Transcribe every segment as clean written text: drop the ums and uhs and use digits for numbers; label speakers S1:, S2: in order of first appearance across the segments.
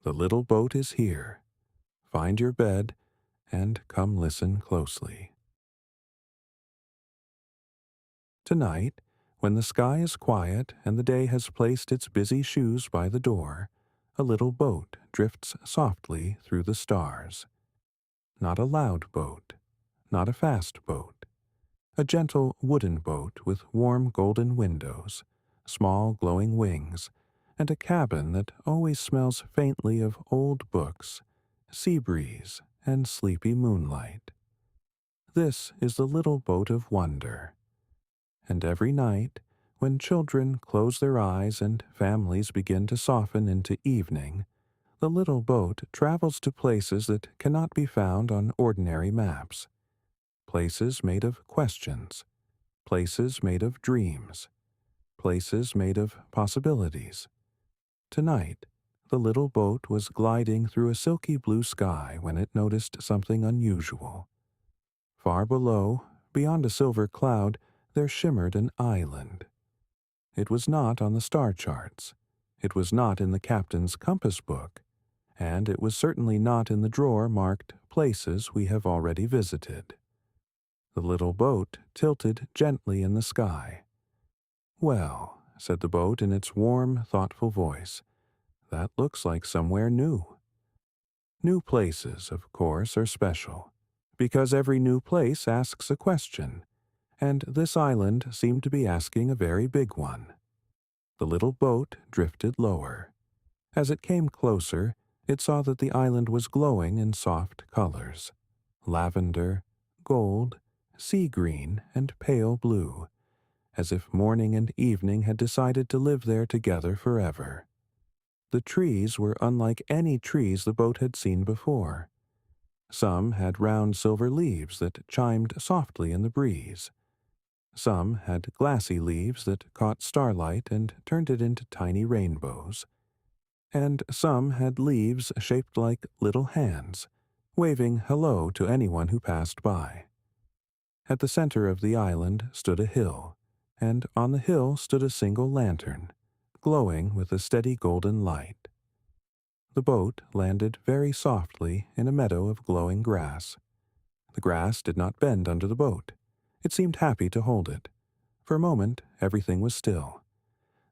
S1: The little boat is here. Find your bed and come listen closely. Tonight, when the sky is quiet and the day has placed its busy shoes by the door, a little boat drifts softly through the stars. Not a loud boat, not a fast boat. A gentle wooden boat with warm golden windows, small glowing wings, and a cabin that always smells faintly of old books, sea breeze, and sleepy moonlight. This is the little boat of wonder. And every night, when children close their eyes and families begin to soften into evening, the little boat travels to places that cannot be found on ordinary maps. Places made of questions, places made of dreams, places made of possibilities. Tonight, the little boat was gliding through a silky blue sky when it noticed something unusual. Far below, beyond a silver cloud, there shimmered an island. It was not on the star charts. It was not in the captain's compass book, and it was certainly not in the drawer marked places we have already visited. The little boat tilted gently in the sky. "Well," said the boat in its warm, thoughtful voice, "that looks like somewhere new." New places, of course, are special, because every new place asks a question, and this island seemed to be asking a very big one. The little boat drifted lower. As it came closer, it saw that the island was glowing in soft colors: lavender, gold, sea green, and pale blue, as if morning and evening had decided to live there together forever. The trees were unlike any trees the boat had seen before. Some had round silver leaves that chimed softly in the breeze. Some had glassy leaves that caught starlight and turned it into tiny rainbows. And some had leaves shaped like little hands, waving hello to anyone who passed by. At the center of the island stood a hill, and on the hill stood a single lantern, glowing with a steady golden light. The boat landed very softly in a meadow of glowing grass. The grass did not bend under the boat. It seemed happy to hold it. For a moment, everything was still.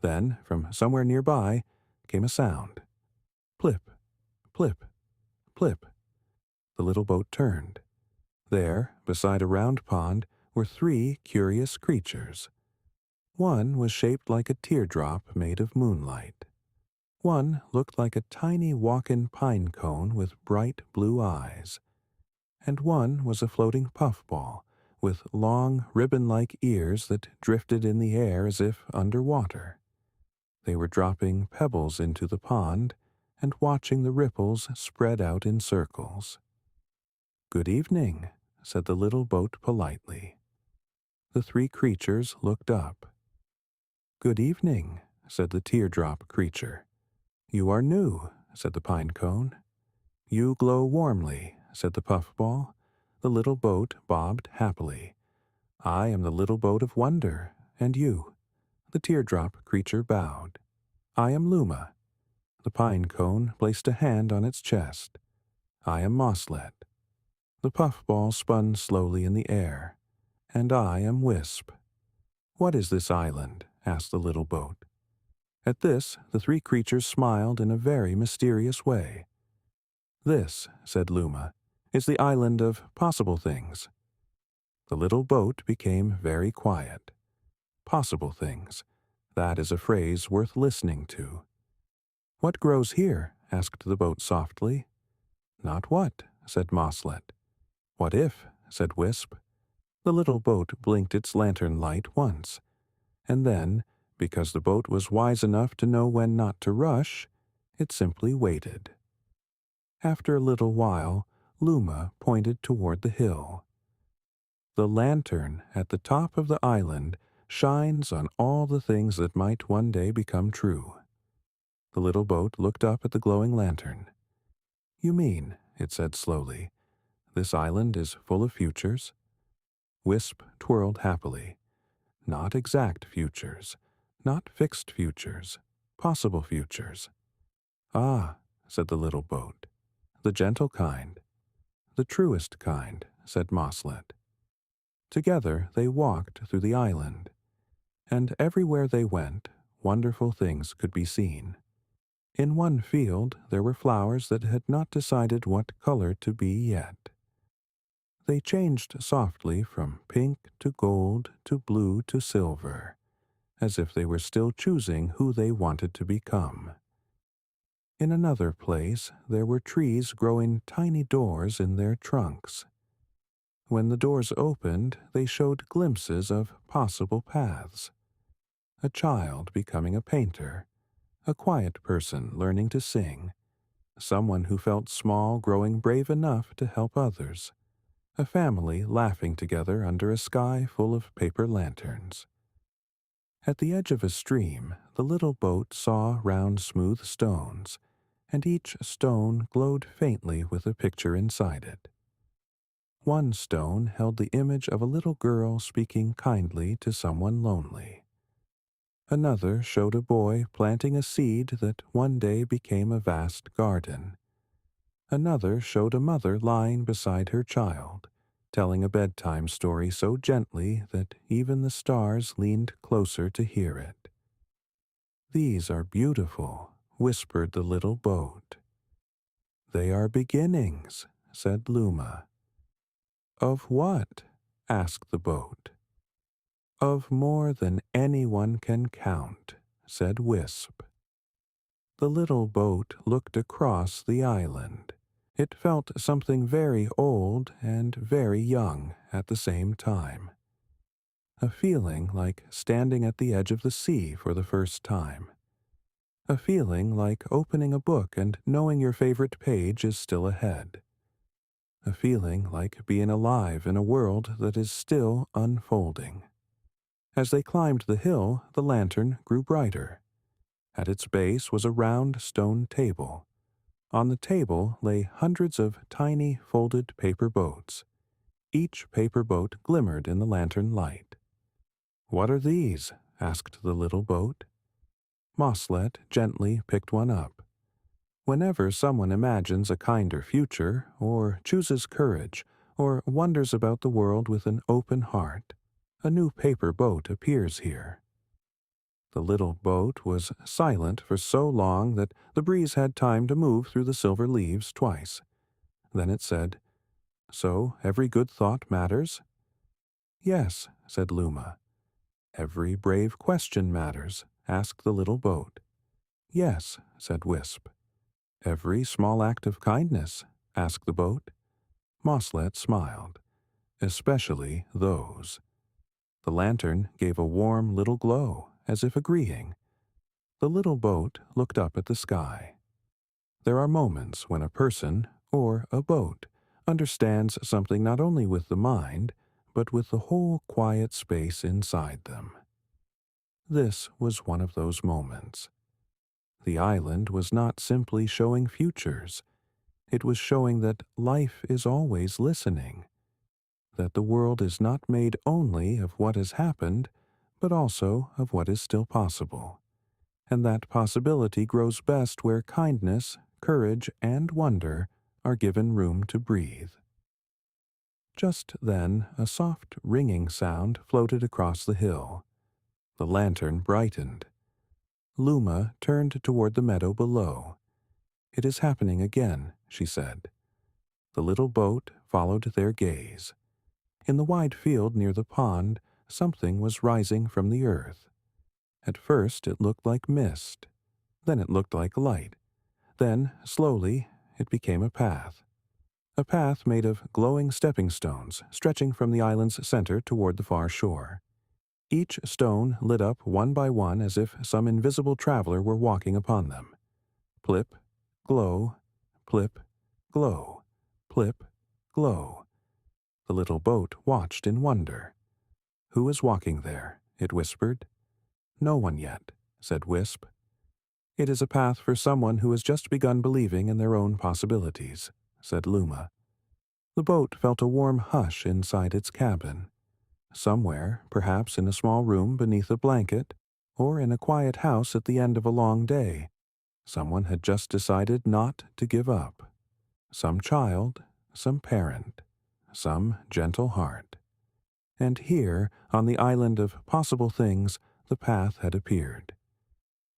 S1: Then, from somewhere nearby, came a sound. Plip, plip, plip. The little boat turned. There, beside a round pond, were three curious creatures. One was shaped like a teardrop made of moonlight. One looked like a tiny walk-in pine cone with bright blue eyes. And one was a floating puffball with long ribbon-like ears that drifted in the air as if underwater. They were dropping pebbles into the pond and watching the ripples spread out in circles. "Good evening," said the little boat politely. The three creatures looked up. "Good evening," said the teardrop creature. "You are new," said the pine cone. "You glow warmly," said the puffball. The little boat bobbed happily. "I am the little boat of wonder, and you?" The teardrop creature bowed. "I am Luma." The pine cone placed a hand on its chest. "I am Mosslet." The puffball spun slowly in the air. "And I am Wisp." "What is this island?" asked the little boat. At this, the three creatures smiled in a very mysterious way. "This," said Luma, "is the island of possible things." The little boat became very quiet. Possible things. That is a phrase worth listening to. "What grows here?" asked the boat softly. "Not what," said Mosslet. "What if?" said Wisp. The little boat blinked its lantern light once, and then, because the boat was wise enough to know when not to rush, it simply waited. After a little while, Luma pointed toward the hill. "The lantern at the top of the island shines on all the things that might one day become true." The little boat looked up at the glowing lantern. "You mean," it said slowly, "this island is full of futures?" Wisp twirled happily. "Not exact futures, not fixed futures, possible futures." "Ah," said the little boat. "The gentle kind." "The truest kind," said Mosslet. Together they walked through the island, and everywhere they went, wonderful things could be seen. In one field there were flowers that had not decided what color to be yet. They changed softly from pink to gold to blue to silver, as if they were still choosing who they wanted to become. In another place there were trees growing tiny doors in their trunks. When the doors opened, they showed glimpses of possible paths. A child becoming a painter, a quiet person learning to sing, someone who felt small growing brave enough to help others, a family laughing together under a sky full of paper lanterns. At the edge of a stream, the little boat saw round smooth stones, and each stone glowed faintly with a picture inside it. One stone held the image of a little girl speaking kindly to someone lonely. Another showed a boy planting a seed that one day became a vast garden. Another showed a mother lying beside her child, telling a bedtime story so gently that even the stars leaned closer to hear it. "These are beautiful," whispered the little boat. "They are beginnings," said Luma. "Of what?" asked the boat. "Of more than anyone can count," said Wisp. The little boat looked across the island. It felt something very old and very young at the same time. A feeling like standing at the edge of the sea for the first time. A feeling like opening a book and knowing your favorite page is still ahead. A feeling like being alive in a world that is still unfolding. As they climbed the hill, the lantern grew brighter. At its base was a round stone table. On the table lay hundreds of tiny folded paper boats. Each paper boat glimmered in the lantern light. "What are these?" asked the little boat. Mosslet gently picked one up. Whenever someone imagines a kinder future, or chooses courage, or wonders about the world with an open heart, a new paper boat appears here. The little boat was silent for so long that the breeze had time to move through the silver leaves twice. Then it said, "So every good thought matters?" "Yes," said Luma. "Every brave question matters?" asked the little boat. "Yes," said Wisp. "Every small act of kindness?" asked the boat. Mosslet smiled. "Especially those." The lantern gave a warm little glow, as if agreeing. The little boat looked up at the sky. There are moments when a person, or a boat, understands something not only with the mind, but with the whole quiet space inside them. This was one of those moments. The island was not simply showing futures. It was showing that life is always listening, that the world is not made only of what has happened, but also of what is still possible, and that possibility grows best where kindness, courage, and wonder are given room to breathe. Just then a soft ringing sound floated across the hill. The lantern brightened. Luma turned toward the meadow below. "It is happening again," she said. The little boat followed their gaze. In the wide field near the pond, something was rising from the earth. At first it looked like mist. Then it looked like light. Then, slowly, it became a path. A path made of glowing stepping stones stretching from the island's center toward the far shore. Each stone lit up one by one as if some invisible traveler were walking upon them. Plip, glow, plip, glow, plip, glow. The little boat watched in wonder. "Who is walking there?" it whispered. "No one yet," said Wisp. "It is a path for someone who has just begun believing in their own possibilities," said Luma. The boat felt a warm hush inside its cabin. Somewhere, perhaps in a small room beneath a blanket, or in a quiet house at the end of a long day, Someone had just decided not to give up. Some child, some parent, some gentle heart. And here, on the island of possible things, the path had appeared.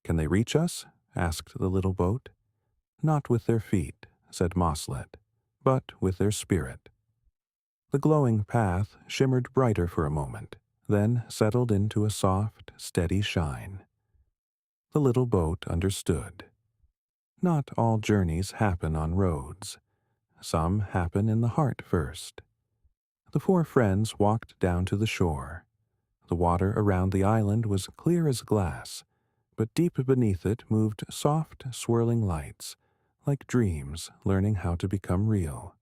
S1: "Can they reach us?" asked the little boat. "Not with their feet," said Mosslet, "but with their spirit." The glowing path shimmered brighter for a moment, then settled into a soft, steady shine. The little boat understood. Not all journeys happen on roads. Some happen in the heart first. The four friends walked down to the shore. The water around the island was clear as glass, but deep beneath it moved soft, swirling lights, like dreams learning how to become real.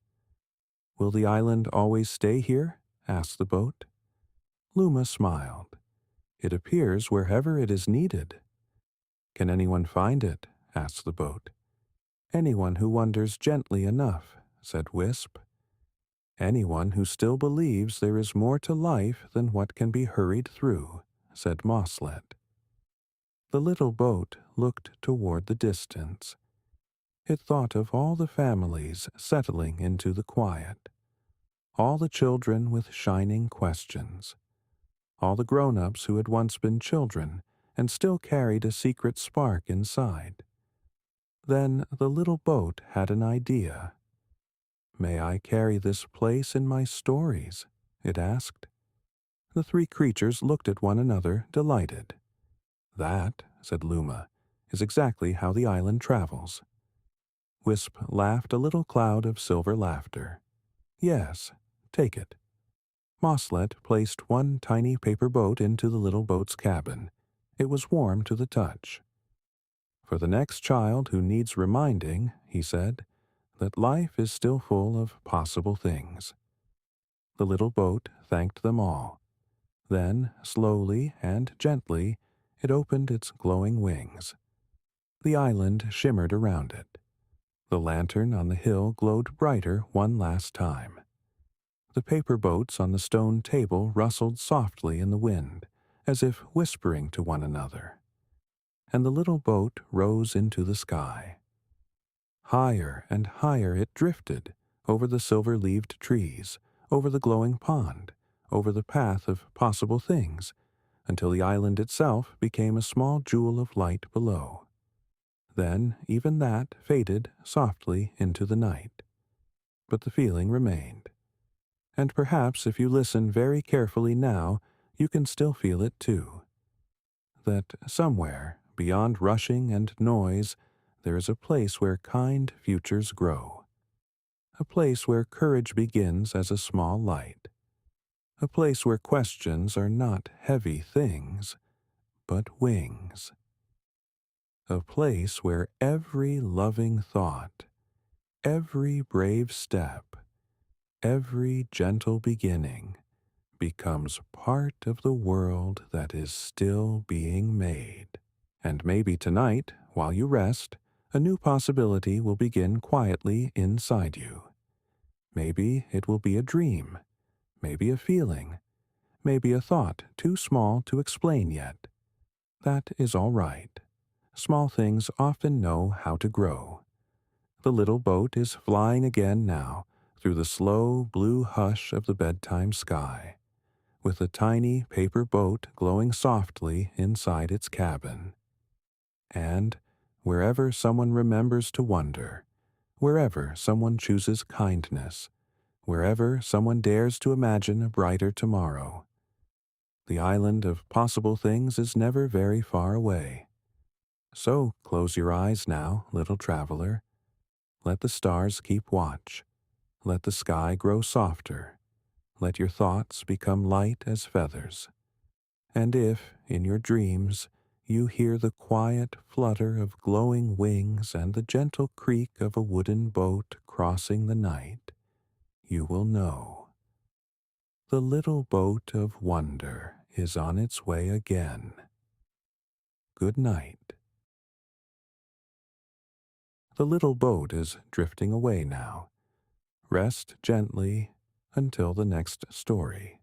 S1: "Will the island always stay here?" asked the boat. Luma smiled. "It appears wherever it is needed." "Can anyone find it?" asked the boat. "Anyone who wonders gently enough," said Wisp. "Anyone who still believes there is more to life than what can be hurried through," said Mosslet. The little boat looked toward the distance. It thought of all the families settling into the quiet, all the children with shining questions, all the grown-ups who had once been children and still carried a secret spark inside. Then the little boat had an idea. "May I carry this place in my stories?" it asked. The three creatures looked at one another, delighted. "That," said Luma, "is exactly how the island travels." Wisp laughed a little cloud of silver laughter. "Yes, take it." Mosslet placed one tiny paper boat into the little boat's cabin. It was warm to the touch. "For the next child who needs reminding," he said, "that life is still full of possible things." The little boat thanked them all. Then, slowly and gently, it opened its glowing wings. The island shimmered around it. The lantern on the hill glowed brighter one last time. The paper boats on the stone table rustled softly in the wind, as if whispering to one another. And the little boat rose into the sky. Higher and higher it drifted, over the silver-leaved trees, over the glowing pond, over the path of possible things, until the island itself became a small jewel of light below. Then even that faded softly into the night. But the feeling remained. And perhaps if you listen very carefully now, you can still feel it too. That somewhere, beyond rushing and noise, there is a place where kind futures grow. A place where courage begins as a small light. A place where questions are not heavy things, but wings. A place where every loving thought, every brave step, every gentle beginning becomes part of the world that is still being made. And maybe tonight, while you rest, a new possibility will begin quietly inside you. Maybe it will be a dream, maybe a feeling, maybe a thought too small to explain yet. That is all right. Small things often know how to grow. The little boat is flying again now through the slow blue hush of the bedtime sky, with a tiny paper boat glowing softly inside its cabin. And wherever someone remembers to wonder, wherever someone chooses kindness, wherever someone dares to imagine a brighter tomorrow, the island of possible things is never very far away. So close your eyes now, little traveler. Let the stars keep watch. Let the sky grow softer. Let your thoughts become light as feathers. And if, in your dreams, you hear the quiet flutter of glowing wings and the gentle creak of a wooden boat crossing the night, you will know. The little boat of wonder is on its way again. Good night. The little boat is drifting away now. Rest gently until the next story.